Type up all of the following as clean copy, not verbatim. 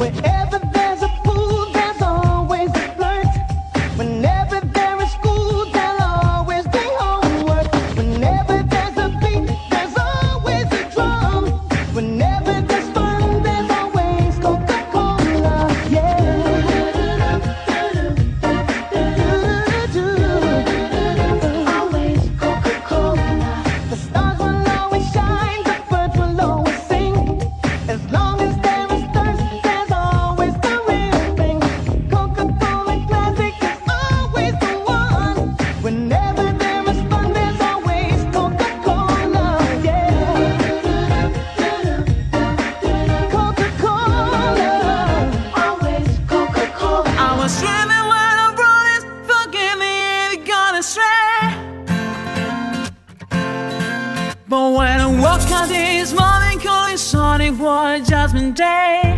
Wherever there's a pool, there's always a flirt. Whenever there is school, there'll always be homework. Whenever there's a beat, there's always a drum. Whenever there's fun, there's always Coca-Cola. Yeah. Always Coca-Cola. The stars will always shine, the birds will always sing. As long as there is thirst, there's always the real thing. Coca-Cola Classic is always the one. Whenever there is fun, there's always Coca-Cola. Yeah. Coca-Cola. Always Coca-Cola. I was dreaming when I wrote this. Forgive me if you're gonna stray. But when I woke up this morning, calling Sonic War Judgment Day.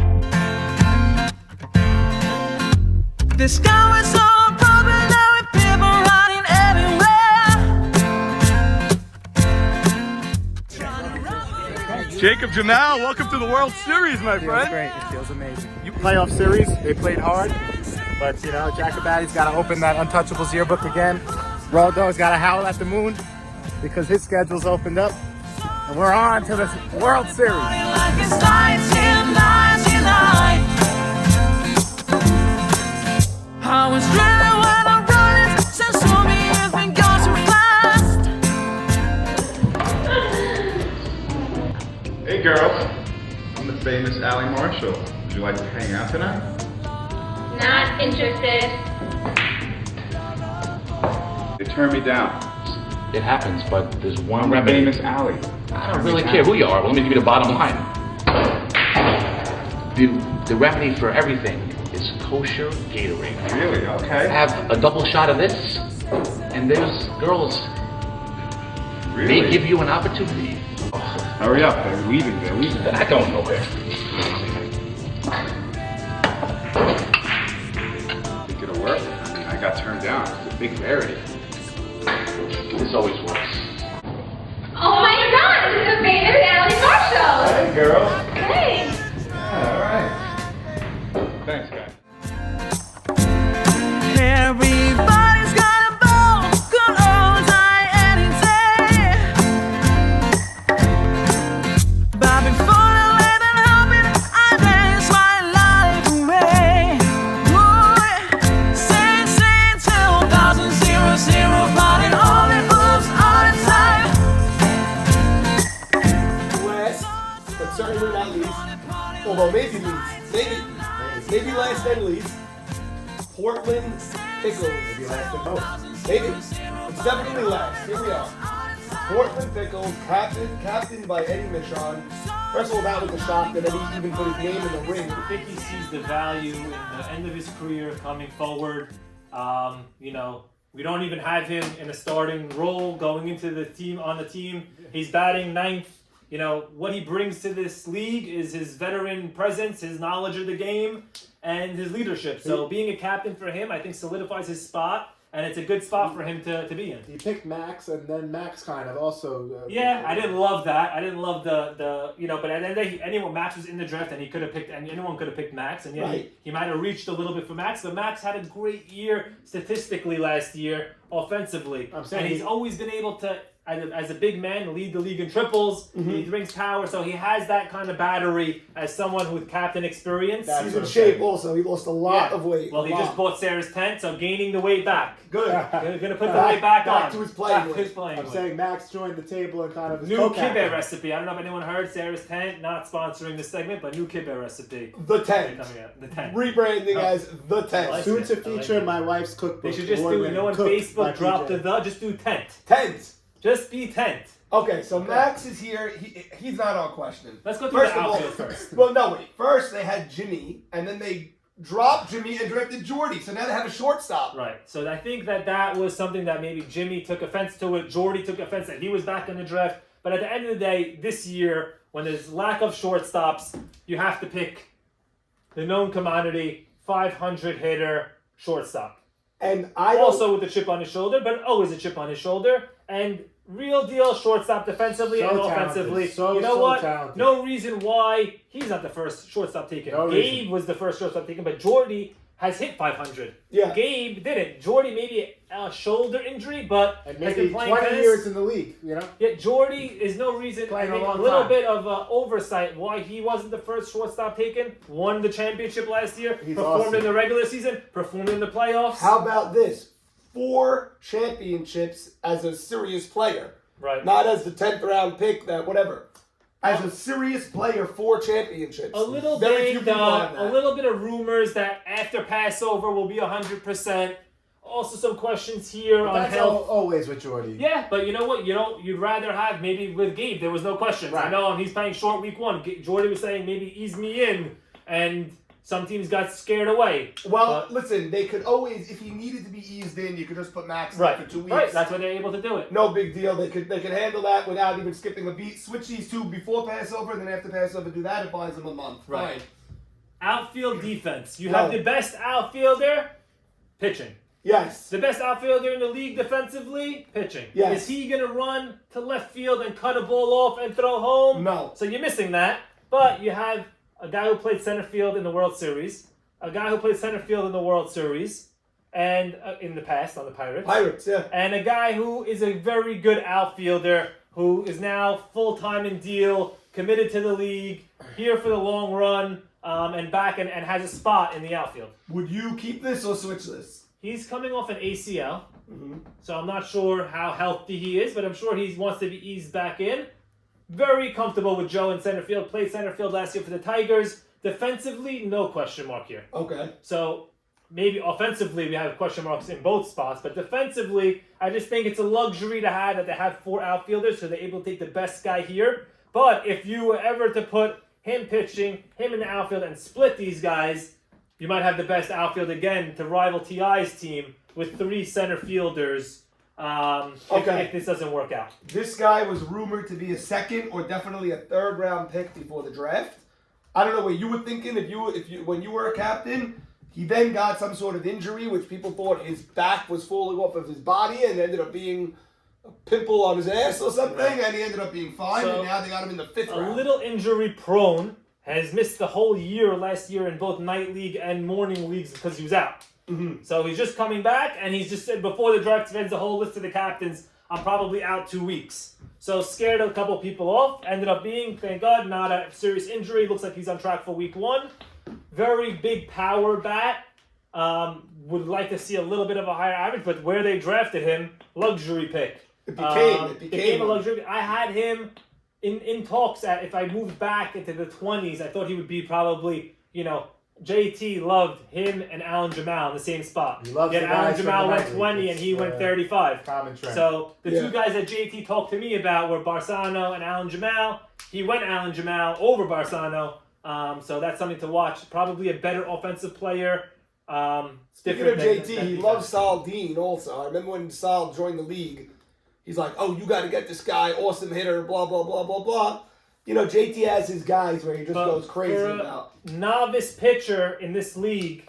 The sky was so popular with people running everywhere. Jacob Jamal, welcome to the World Series, my Feels friend. great. It feels amazing. Playoff series, they played hard, but you know, Jacobati's got to open that Untouchables yearbook again. Road Dogg's got to howl at the moon because his schedule's opened up, and we're on to the World Series. Like it's 1999. I was dreaming when I wrote it. Says to me you've been gone too fast. Hey girls, I'm the famous Allie Marshall. Would you like to hang out tonight? Not interested. They turned me down. It happens, but there's one I'm the remedy. famous Allie. I don't really care who you are, but let me give you the bottom line. The remedy for everything is kosher Gatorade. Really? Okay. Have a double shot of this, and there's girls. Really? They give you an opportunity. Hurry up, they're leaving, they're leaving. They're not going nowhere. Think it'll work? I mean, I got turned down. It's a big rarity. This always works. Oh my god, this is the famous Allie Marshall. Hey girl. Hey. Yeah, alright. Thanks, guys. Everybody's got a ball, good old time any day. But before the late and hoping, I dance my life away. Boy, sing 2000, party all the hoops all the time. Last, but certainly not least, although maybe last and least, Portland Pickles. Maybe last and most. Maybe. It's definitely last. Here we are. Portland Pickles, captained by Eddie Michon. First of all, that was a shock that Eddie even put his name in the ring. I think he sees the value in the end of his career coming forward. You know, we don't even have him in a starting role going into the team on the team. He's batting ninth. You know, what he brings to this league is his veteran presence, his knowledge of the game, and his leadership. So being a captain for him, I think solidifies his spot, and it's a good spot for him to be in. He picked Max, and then Max kind of also. Yeah, I didn't love that. I didn't love the you know, but at the end of the day, anyone, Max was in the draft, and he could have picked, and anyone could have picked Max, and yeah, Right. he might have reached a little bit for Max, but Max had a great year statistically last year, offensively, I'm saying and he's always been able to, as a big man, lead the league in triples. He brings power, so he has that kind of battery as someone with captain experience. He's in shape also. He lost a lot of weight. Well, he just bought Sarah's tent, so gaining the weight back. Good. Gonna put the weight back on. to his playing Back to weight. his playing I'm weight. saying Max joined the table and kind of his New co-captain. kibbeh recipe. I don't know if anyone heard Sarah's Tent, not sponsoring this segment, but new kibbeh recipe. The tent. Coming out. The tent. Rebranding as The Tent. Like Soon it. to I like feature it. my wife's cookbook. They should just do, award-winning you know, when cooked by Facebook dropped PJ. just do tent. Tent. Just be tent. Okay, so Max is here. He's not on question. Let's go through First the of all, outfit first. Well, no, wait. First, they had Jimmy, and then they dropped Jimmy and drafted Jordy. So now they have a shortstop. Right. So I think that was something that maybe Jimmy took offense to it. Jordy took offense that he was back in the draft. But at the end of the day, this year, when there's lack of shortstops, you have to pick the known commodity, 500 hitter shortstop. And I Also with a chip on his shoulder, but always a chip on his shoulder. And real deal shortstop defensively So and talented. offensively. So you know what? talented. No reason why he's not the first shortstop taken. No Gabe reason. was the first shortstop taken, but Jordy has hit 500. Yeah. Gabe didn't. Jordy maybe a shoulder injury, but And has maybe been playing 20 tennis. years in the league, you know? Yeah, Jordy is no reason. I Playing a think a long little time. bit of oversight why he wasn't the first shortstop taken. Won the championship last year. He's performed awesome. in the regular season. Performed in the playoffs. How about this? 4 championships as a serious player. Right. Not as the 10th round pick, that whatever. As a serious player, 4 championships. A little Very few banged people have up. that. A little bit of rumors that after Passover will be 100%. Also some questions here on That's health. always with Jordy. Yeah, but you know what? You'd rather have maybe with Gabe. There was no questions. Right. I know, and he's playing short week 1. Jordy was saying maybe ease me in, and some teams got scared away. Well, But- listen, they could always, if he needed to be eased in, you could just put Max in right, for 2 weeks. right. That's why they're able to do it. No big deal. They could handle that without even skipping a beat. Switch these 2 before Passover, and then after Passover do that. It buys them a month. Right. Fine. Outfield defense. You No. have the best outfielder pitching. Yes. The best outfielder in the league defensively, pitching. Yes. Is he going to run to left field and cut a ball off and throw home? No. So you're missing that. But you have a guy who played center field in the World Series, a guy who played center field in the World Series, and in the past on the Pirates. Pirates, yeah. And a guy who is a very good outfielder who is now full-time in deal, committed to the league, here for the long run, and back and has a spot in the outfield. Would you keep this or switch this? He's coming off an ACL, so I'm not sure how healthy he is, but I'm sure he wants to be eased back in. Very comfortable with Joe in center field. Played center field last year for the Tigers. Defensively, no question mark here. Okay. So maybe offensively we have question marks in both spots, but defensively, I just think it's a luxury to have that they have 4 outfielders, so they're able to take the best guy here. But if you were ever to put him pitching, him in the outfield, and split these guys, you might have the best outfield again to rival TI's team with 3 center fielders. If this doesn't work out. This guy was rumored to be a 2nd or definitely a 3rd round pick before the draft. I don't know what you were thinking when you were a captain. He then got some sort of injury, which people thought his back was falling off of his body, and ended up being a pimple on his ass or something, and he ended up being fine. So, and now they got him in the 5th round. A little injury prone, has missed the whole year last year in both night league and morning leagues because he was out. So he's just coming back, and he's just said before the draft sends the whole list of the captains, I'm probably out 2 weeks. So scared a couple people off. Ended up being, thank God, not a serious injury. Looks like he's on track for week 1. Very big power bat. Would like to see a little bit of a higher average, but where they drafted him, luxury pick. It became a one. luxury. I had him in talks at, if I moved back into the 20s, I thought he would be probably, JT loved him and Alan Jamal in the same spot. He loves Yet the Alan guys from Jamal the went night league. 20 and he It's, went 35. common trend. So the Yeah. 2 guys that JT talked to me about were Barsano and Alan Jamal. He went Alan Jamal over Barsano. So that's something to watch. Probably a better offensive player. Speaking of JT, he loves Sal Dean also. I remember when Sal joined the league, he's like, oh, you got to get this guy, awesome hitter, blah, blah, blah, blah, blah. JT has his guys where he just goes crazy for a about. novice pitcher in this league,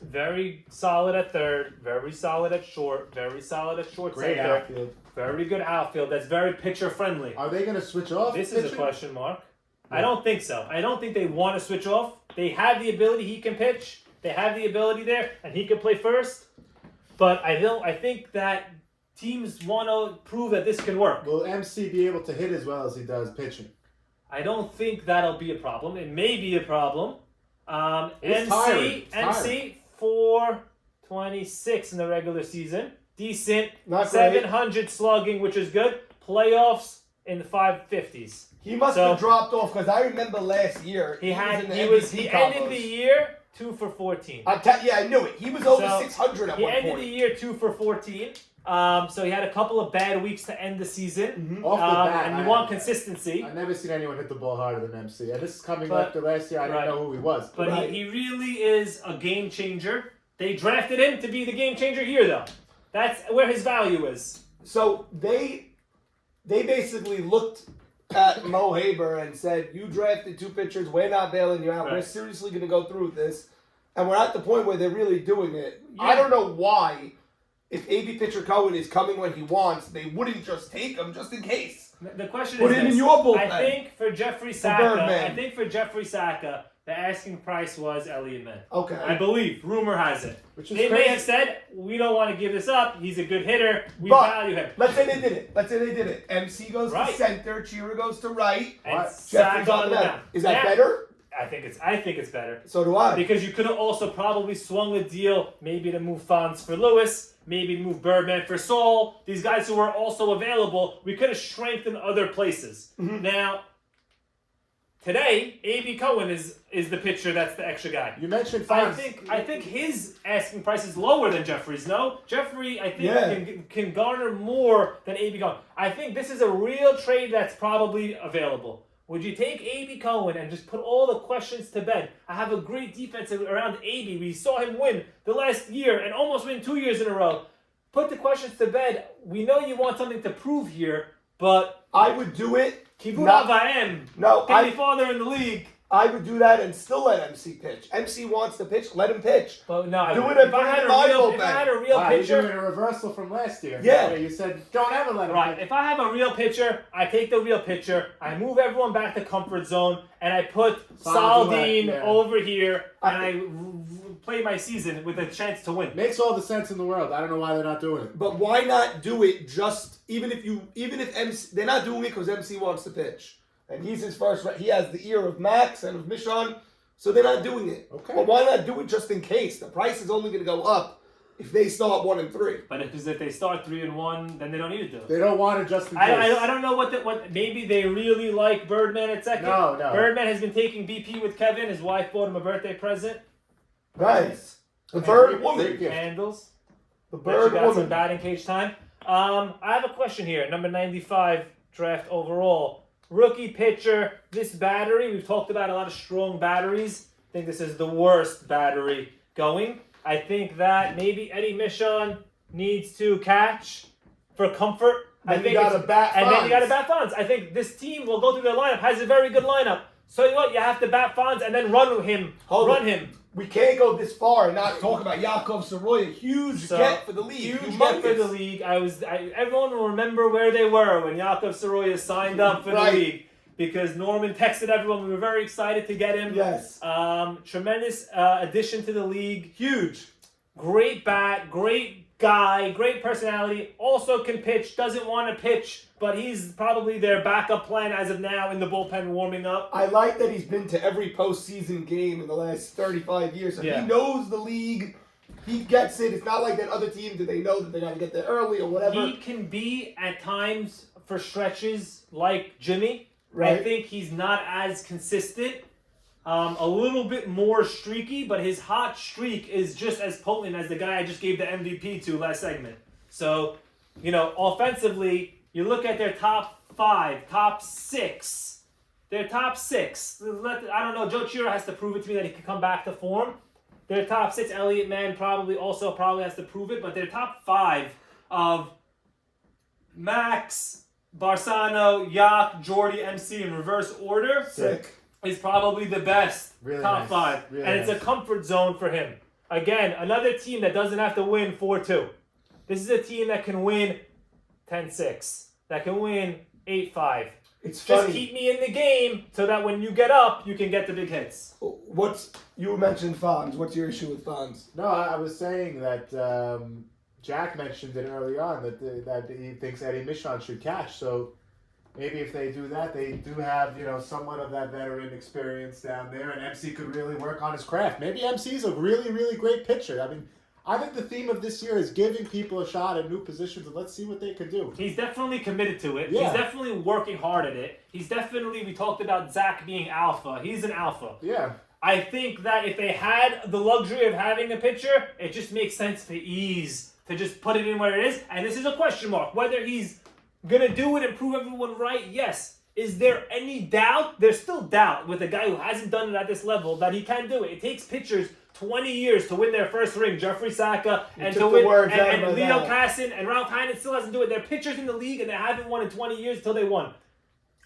very solid at third, very solid at short, very solid at short Great center. outfield. Very good outfield. That's very pitcher friendly. Are they going to switch off? This is a pitching? question mark. I don't think so. I don't think they want to switch off. They have the ability. He can pitch. They have the ability there, and he can play first. But I think that teams want to prove that this can work. Will MC be able to hit as well as he does pitching? I don't think that'll be a problem. It may be a problem. It's tiring. It's MC 426 in the regular season. Decent. Not great. 700 slugging, which is good. Playoffs in the 550s. He must have dropped off because I remember last year He ended the year 2 for 14. I knew it. He was over So, 600 at He one ended point. the year 2 for 14. So he had a couple of bad weeks to end the season. Off the bat, and you want consistency. I've never seen anyone hit the ball harder than MC. And this is coming But- after last year. I didn't right. know who he was. But Right. he really is a game changer. They drafted him to be the game changer here, though. That's where his value is. So they basically looked at Mo Haber and said, you drafted 2 pitchers, we're not bailing you out. Right. We're seriously going to go through with this. And we're at the point where they're really doing it. Yeah. I don't know why if AB pitcher Cohen is coming when he wants, they wouldn't just take him just in case. The question Put is him this. in your bullpen. I think for Jeffrey Saka, the asking price was Elliot Mann. Okay. I believe. Rumor has it. Which is They may crazy. have said, we don't want to give this up. He's a good hitter. We But value him. let's say they did it. MC goes Right. to center, Chira goes to right. And Right. Jeffrey's Saka on on the the mound. mound. Is that Yeah. better? I think it's better. So do I. Because you could have also probably swung a deal, maybe to move Fonz for Lewis, maybe move Birdman for Saul. These guys who are also available, we could have strengthened other places. Now, today, A.B. Cohen is the pitcher that's the extra guy. You mentioned I Fonz. think his asking price is lower than Jeffrey's. No, Jeffrey I think Yeah. can garner more than A.B. Cohen. I think this is a real trade that's probably available. Would you take A.B. Cohen and just put all the questions to bed? I have a great defense around A.B. We saw him win the last year and almost win 2 years in a row. Put the questions to bed. We know you want something to prove here, but I would do it. Kibura Vaem, No, can be father in the league. I would do that and still let MC pitch. MC wants to pitch, let him pitch. But no, Do it if and I put had him a in my real, if bullpen. I had a real Wow, you're pitcher, doing a reversal from last year. Yeah. You said don't ever let him right? pitch. If I have a real pitcher, I take the real pitcher. I move everyone back to comfort zone, and I put Saldin yeah. over here, and I play my season with a chance to win. Makes all the sense in the world. I don't know why they're not doing it. But why not do it just even if MC they're not doing it because MC wants to pitch. And he's his first he has the ear of Max and of Michon, so they're not doing it. Okay. But why not do it just in case? The price is only gonna go up if they start 1-3. But because if they start 3-1, then they don't need to do it. They don't want it just in case. I don't know what maybe they really like Birdman at second. No. Birdman has been taking BP with Kevin. His wife bought him a birthday present. Nice. The bird woman. Great gift. Candles. The But you bird got some woman. batting cage time. I have a question here. Number 95 draft overall. Rookie pitcher. This battery, we've talked about a lot of strong batteries. I think this is the worst battery going. I think that maybe Eddie Michon needs to catch for comfort. Then I think you gotta it's- bat and then you got to Fonz. bat Fonz. I think this team will go through their lineup, has a very good lineup. So you know what? You have to bat Fonz and then run him. Hold run on. him. We can't go this far and not talk about Yaakov Soroya. Huge So, get for the league. Huge get for the league. Everyone will remember where they were when Yaakov Soroya signed up for Right. the league because Norman texted everyone. We were very excited to get him. Yes. Tremendous addition to the league. Huge. Great bat. Great guy. Great personality. Also can pitch. Doesn't want to pitch, but he's probably their backup plan as of now in the bullpen warming up. I like that he's been to every postseason game in the last 35 years. So Yeah. He knows the league. He gets it. It's not like that other team. Do they know that they got to get there early or whatever? He can be at times for stretches like Jimmy. I Right. think he's not as consistent. A little bit more streaky, but his hot streak is just as potent as the guy I just gave the MVP to last segment. So, offensively, you look at their top 5, top 6. Their top 6. I don't know. Joe Chira has to prove it to me that he can come back to form. Their top 6, Elliott Mann probably has to prove it, but their top 5 of Max, Barsano, Yak, Jordy, MC in reverse order Sick. is probably the best Really top nice. 5. Really and it's a nice. comfort zone for him. Again, another team that doesn't have to win 4-2. This is a team that can win 10-6. That can win 8-5. It's Just funny. keep me in the game so that when you get up, you can get the big hits. You mentioned Fonz. What's your issue with Fonz? No, I was saying that Jack mentioned it early on that he thinks Eddie Michon should catch. So maybe if they do that, they do have somewhat of that veteran experience down there, and MC could really work on his craft. Maybe MC's a really, really great pitcher. I mean, I think the theme of this year is giving people a shot at new positions, and let's see what they can do. He's definitely committed to it. Yeah. He's definitely working hard at it. We talked about Zach being alpha. He's an alpha. Yeah. I think that if they had the luxury of having a pitcher, it just makes sense to just put it in where it is. And this is a question mark. Whether he's going to do it and prove everyone right, yes. Is there any doubt? There's still doubt with a guy who hasn't done it at this level that he can do it. It takes pitchers 20 years to win their first ring. Jeffrey Saka and took to the win, words out of and my Leo mouth. Casson and Ralph Hynett still hasn't do it. They're pitchers in the league and they haven't won in 20 years until they won.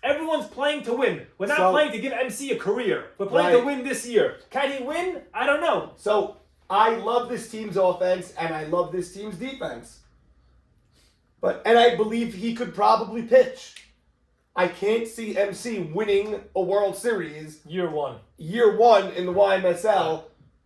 Everyone's playing to win. We're not So- playing to give MC a career. We're playing to Right. win this year. Can he win? I don't know. So I love this team's offense and I love this team's defense. And I believe he could probably pitch. I can't see MC winning a World Series Year one in the YMSL,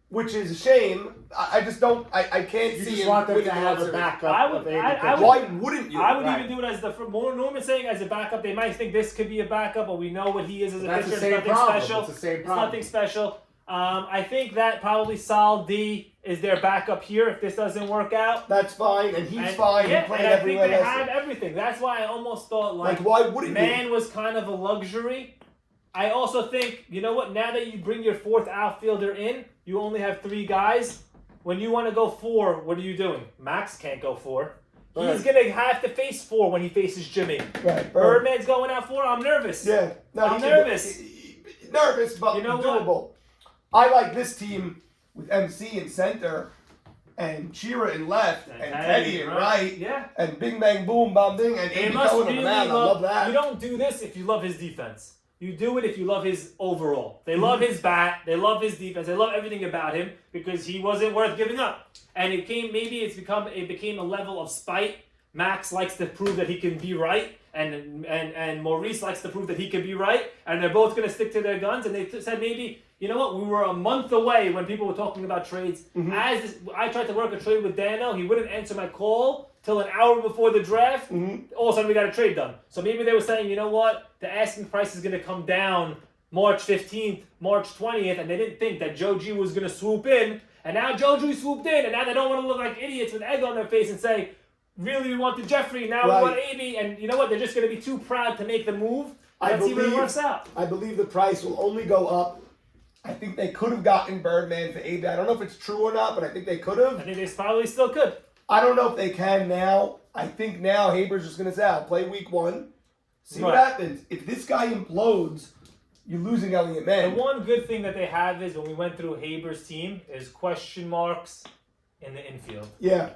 which is a shame. I just don't. I can't You see just him want them winning to the have World a Series. backup. I would- of AB I pitching. would- Why wouldn't you? I would Right. even do it as more Norman's saying as a backup. They might think this could be a backup, but we know what he is as a That's the pitcher. same It's nothing problem. special. It's the same It's problem. nothing special. I think that probably Sal D is their backup here if this doesn't work out. That's fine, and he's And, fine. Yeah, he played and I think everywhere they last have year. everything. That's why I almost thought Like, why wouldn't man you? was kind of a luxury. I also think, you know what, now that you bring your fourth outfielder in, you only have 3 guys. When you want to go 4, what are you doing? Max can't go 4. Right. He's going to have to face 4 when he faces Jimmy. Right, Birdman's going out 4. I'm nervous. Yeah, no, I'm he can do- nervous. nervous, but You know what? doable. I like this team with MC in center, and Chira in left, and Teddy in right, Yeah. and Bing Bang Boom Bam Ding, and They Andy must Cohen on really the mound. I love that. You don't do this if you love his defense. You do it if you love his overall. They love his bat. They love his defense. They love everything about him because he wasn't worth giving up. And it became a level of spite. Max likes to prove that he can be right, and Maurice likes to prove that he can be right. And they're both going to stick to their guns. And they said maybe, you know what? We were a month away when people were talking about trades. I tried to work a trade with Dano. He wouldn't answer my call till an hour before the draft. All of a sudden, we got a trade done. So maybe they were saying, you know what? The asking price is going to come down March 15th, March 20th, and they didn't think that Joe G was going to swoop in. And now Joe G swooped in, and now they don't want to look like idiots with egg on their face and say, really, we wanted Jeffrey, now Right. we want AB. And you know what? They're just going to be too proud to make the move. Let's see where it works out. I believe the price will only go up. I think they could have gotten Birdman for AB. I don't know if it's true or not, but I think they could have. I think they probably still could. I don't know if they can now. I think now Haber's just going to say, I'll play week 1. See what Right. happens. If this guy implodes, you're losing Elliott The Man. one good thing that they have is when we went through Haber's team is question marks in the infield. Yeah,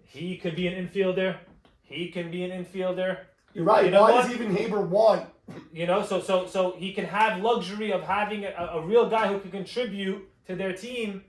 He could be an infielder. He can be an infielder. you're right. You know Why what? does even Haber want? You know, so he can have luxury of having a real guy who can contribute to their team,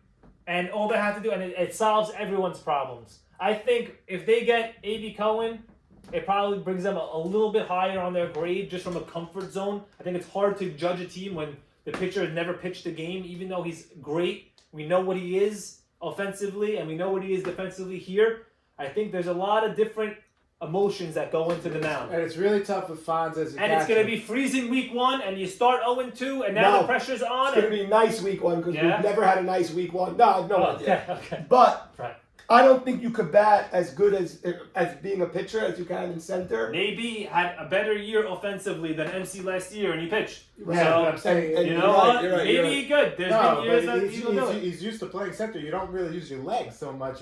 and all they have to do, and it solves everyone's problems. I think if they get A.B. Cohen, it probably brings them a little bit higher on their grade just from a comfort zone. I think it's hard to judge a team when the pitcher has never pitched a game, even though he's great. We know what he is offensively, and we know what he is defensively here. I think there's a lot of different emotions that go into the mound. And it's really tough with Fonz as a And it's going to catcher. be freezing week 1, and you start 0-2, and now No. the pressure's on. It's going to be nice week 1 because Yeah? we've never had a nice week 1. No, I have no idea. Okay. But Right. I don't think you could bat as good as being a pitcher as you can in center. Maybe had a better year offensively than MC last year, and he pitched. Right. Yeah, So, I'm saying, and you you're know right, what? you're right, Maybe you're he could. There's no, been years but that he'll do it. he's used to playing center. You don't really use your legs so much.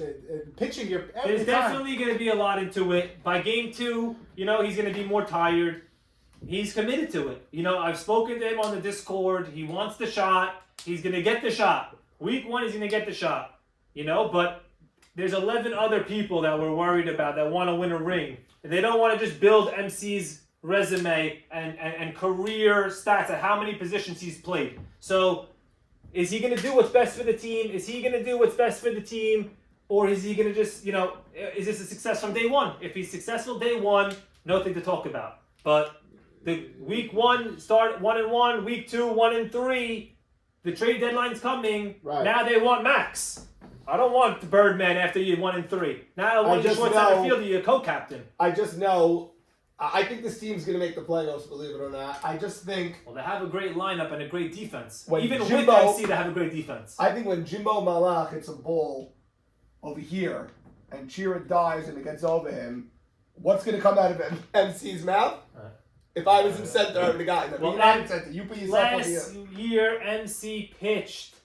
Pitching, your every There's time. definitely going to be a lot into it. By game 2, you know, he's going to be more tired. He's committed to it. You know, I've spoken to him on the Discord. He wants the shot. He's going to get the shot. Week 1, he's going to get the shot. You know, but there's 11 other people that we're worried about that want to win a ring. And they don't want to just build MC's resume and career stats at how many positions he's played. So is he going to do what's best for the team? Is he going to do what's best for the team? Or is he going to just, you know, is this a success from day 1? If he's successful day 1, nothing to talk about. But the week 1, start 1-1, week 2, 1-3, the trade deadline's coming. Right. Now they want Max. I don't want the Birdman after you 1-3. Now I want you just short know- center field, you're a co-captain. I just know. I think this team's going to make the playoffs, believe it or not. I just think. Well, they have a great lineup and a great defense. When Even with Jimbo- MC, they have a great defense. I think when Jimbo Malach hits a ball over here and Chira dives and it gets over him, what's going to come out of MC's mouth? Right. If I was in center, I would have gotten it. Well, You're not in center. You put yourself over here. Last year, MC pitched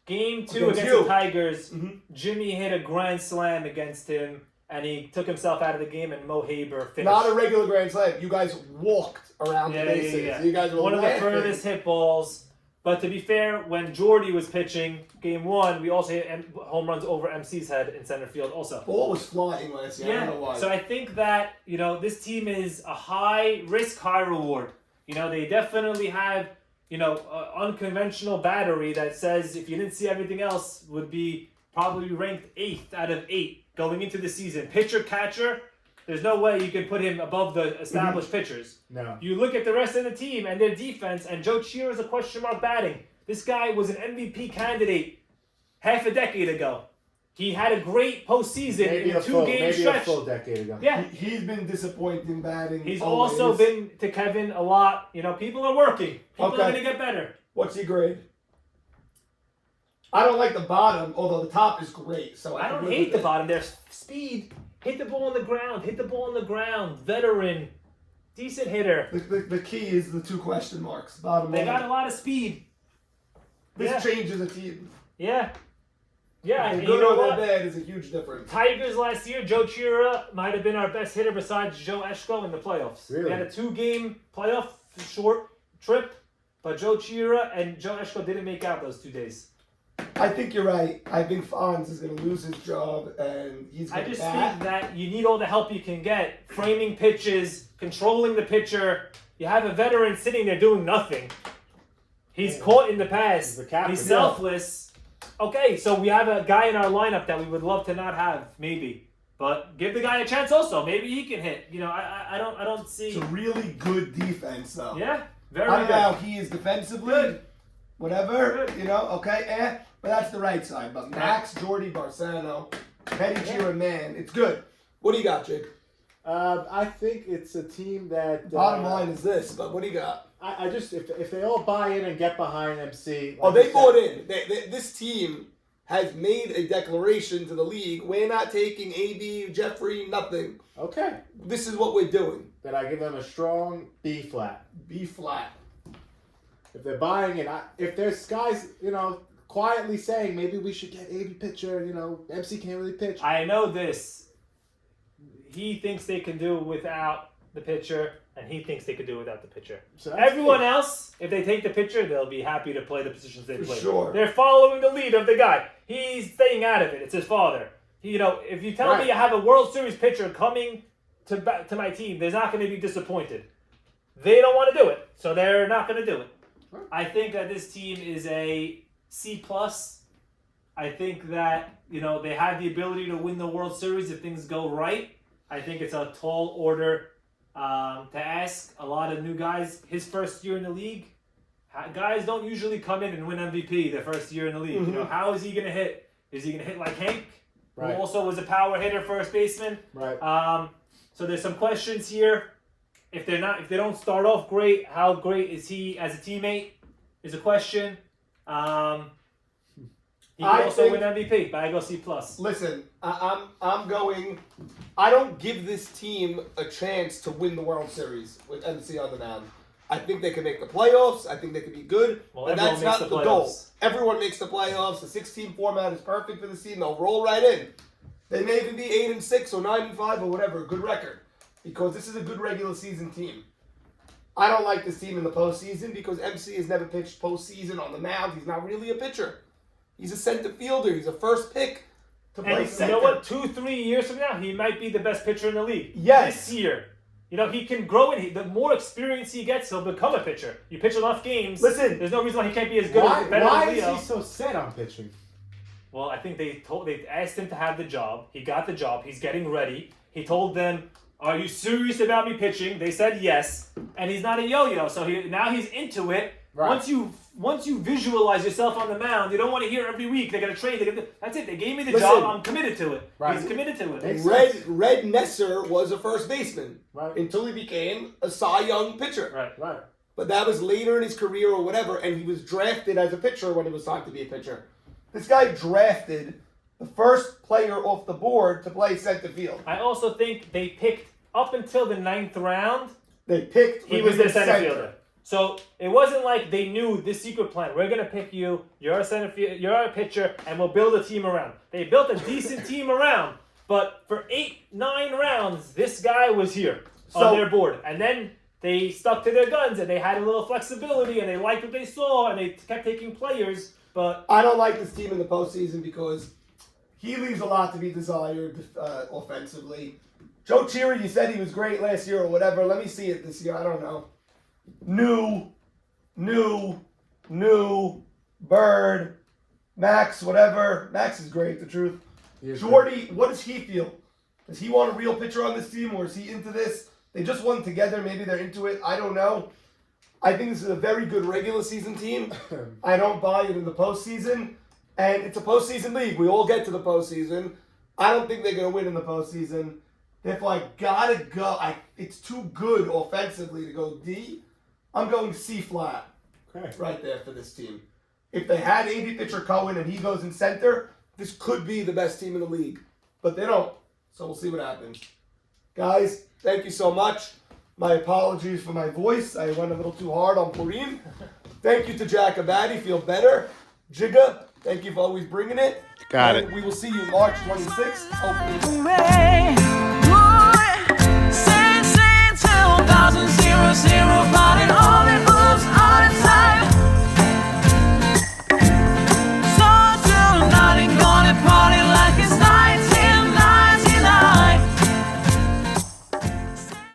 game 2 Against against you. the Tigers. Mhm. Jimmy hit a grand slam against him, and he took himself out of the game, and Mo Haber finished. Not a regular grand slam. You guys walked around the bases. You guys were one of the laughing. furthest hit balls. But to be fair, when Jordy was pitching game 1, we also hit home runs over MC's head in center field also. Ball was flying last year. I don't know why. So I think that, you know, this team is a high risk, high reward. You know, they definitely have unconventional battery that says if you didn't see everything else would be probably ranked 8th out of 8 going into the season. Pitcher catcher, there's no way you can put him above the established pitchers. No. You look at the rest of the team and their defense, and Joe Cheer is a question mark batting. This guy was an MVP candidate half a decade ago. He had a great postseason in a 2-game stretch. Maybe a full decade ago. Yeah. He's been disappointing batting. He's always. also been to Kevin a lot. People are working. People are Okay. going to get better. What's your grade? I don't like the bottom, although the top is great. So I can don't live hate with the it. bottom. There's speed. Hit the ball on the ground. Hit the ball on the ground. Veteran. Decent hitter. The key is the 2 question marks. Bottom They line. got a lot of speed. This Yeah. changes a team. Yeah. Yeah. They're And good you know or what? they're bad is a huge difference. Tigers last year, Joe Chira might have been our best hitter besides Joe Eshko in the playoffs. Really? We had a 2-game playoff short trip, but Joe Chira and Joe Eshko didn't make out those 2 days. I think you're right. I think Fonz is going to lose his job, and he's I going to just bat. think that you need all the help you can get. Framing pitches, controlling the pitcher. You have a veteran sitting there doing nothing. He's caught in the past. He's the captain. He's selfless. Okay, so we have a guy in our lineup that we would love to not have, maybe. But give the guy a chance also. Maybe he can hit. I don't see. It's a really good defense, though. Yeah, very I don't good. know how he is defensively. Good. Whatever, Good. okay, but that's the right side. But Max, Jordy, Barsano, Petty, Cheer, and Man, it's good. What do you got, Jake? I think it's a team that. Bottom line is this, but what do you got? I just if they all buy in and get behind MC. Oh, like they you bought said- in. This team has made a declaration to the league. We're not taking AB, Jeffrey, nothing. Okay. This is what we're doing. Then I give them a strong B flat. B flat. If they're buying it, if there's guys, quietly saying maybe we should get AB pitcher, MC can't really pitch. I know this. He thinks they can do it without the pitcher, and he thinks they can do it without the pitcher. So that's Everyone good. else, if they take the pitcher, they'll be happy to play the positions they For play. sure. They're following the lead of the guy. He's staying out of it. It's his father. If you tell me Right. I have a World Series pitcher coming to my team, they're not going to be disappointed. They don't want to do it, so they're not going to do it. Right. I think that this team is a C+. I think that, they have the ability to win the World Series if things go right. I think it's a tall order to ask. A lot of new guys, his first year in the league, guys don't usually come in and win MVP their first year in the league. How is he going to hit? Is he going to hit like Hank, Right. who also was a power hitter, first baseman? Right. So there's some questions here. If they don't start off great, how great is he as a teammate? Is a question. He can I also think- win MVP, but I go C+. Listen, I'm going. I don't give this team a chance to win the World Series with MC on the mound. I think they can make the playoffs. I think they can be good, Well, but everyone that's makes not the the goal. playoffs. Everyone makes the playoffs. The 16 format is perfect for the team. They'll roll right in. They may even be 8-6 or 9-5 or whatever, a good record, because this is a good regular season team. I don't like this team in the postseason because MC has never pitched postseason on the mound. He's not really a pitcher. He's a center fielder. He's a first pick to play And you center. know what? 2-3 years from now, he might be the best pitcher in the league. Yes. This year. He can grow in. The more experience he gets, he'll become a pitcher. You pitch enough games. Listen. There's no reason why he can't be as good Why, as better why than Leo. is he so set on pitching? Well, I think they asked him to have the job. He got the job. He's getting ready. He told them, "Are you serious about me pitching?" They said yes, and he's not a yo-yo. So now he's into it. Right. Once you visualize yourself on the mound, you don't want to hear every week they're gonna trade. That's it. They gave me the Listen. job. I'm committed to it. Right. He's committed to it. Makes Red Nesser was a first baseman Right. until he became a Cy Young pitcher. Right. Right. But that was later in his career or whatever, and he was drafted as a pitcher when it was time to be a pitcher. This guy drafted the first player off the board to play center field. I also think they picked up until the 9th round. They picked He him was in their the center fielder. So it wasn't like they knew this secret plan. We're gonna pick you. You're a center field. You're a pitcher, and we'll build a team around. They built a decent team around, but for 8-9 rounds, this guy was here on So- their board, and then they stuck to their guns and they had a little flexibility and they liked what they saw and they kept taking players. But I don't like this team in the postseason because he leaves a lot to be desired offensively. Joe Cheery, you said he was great last year or whatever. Let me see it this year. I don't know. New New, Bird, Max, whatever. Max is great, the truth. Jordy, what does he feel? Does he want a real pitcher on this team, or is he into this? They just won together. Maybe they're into it. I don't know. I think this is a very good regular season team. I don't buy it in the postseason. And it's a postseason league. We all get to the postseason. I don't think they're going to win in the postseason. If I gotta go, it's too good offensively to go D. I'm going C flat. Okay. Right there for this team. If they had AB pitcher Cohen and he goes in center, this could be the best team in the league. But they don't. So we'll see what happens. Guys, thank you so much. My apologies for my voice. I went a little too hard on Purim. Thank you to Jack Abadi. Feel better. Jigga, thank you for always bringing it. Got and it. We will see you March 26th. Hopefully. Way.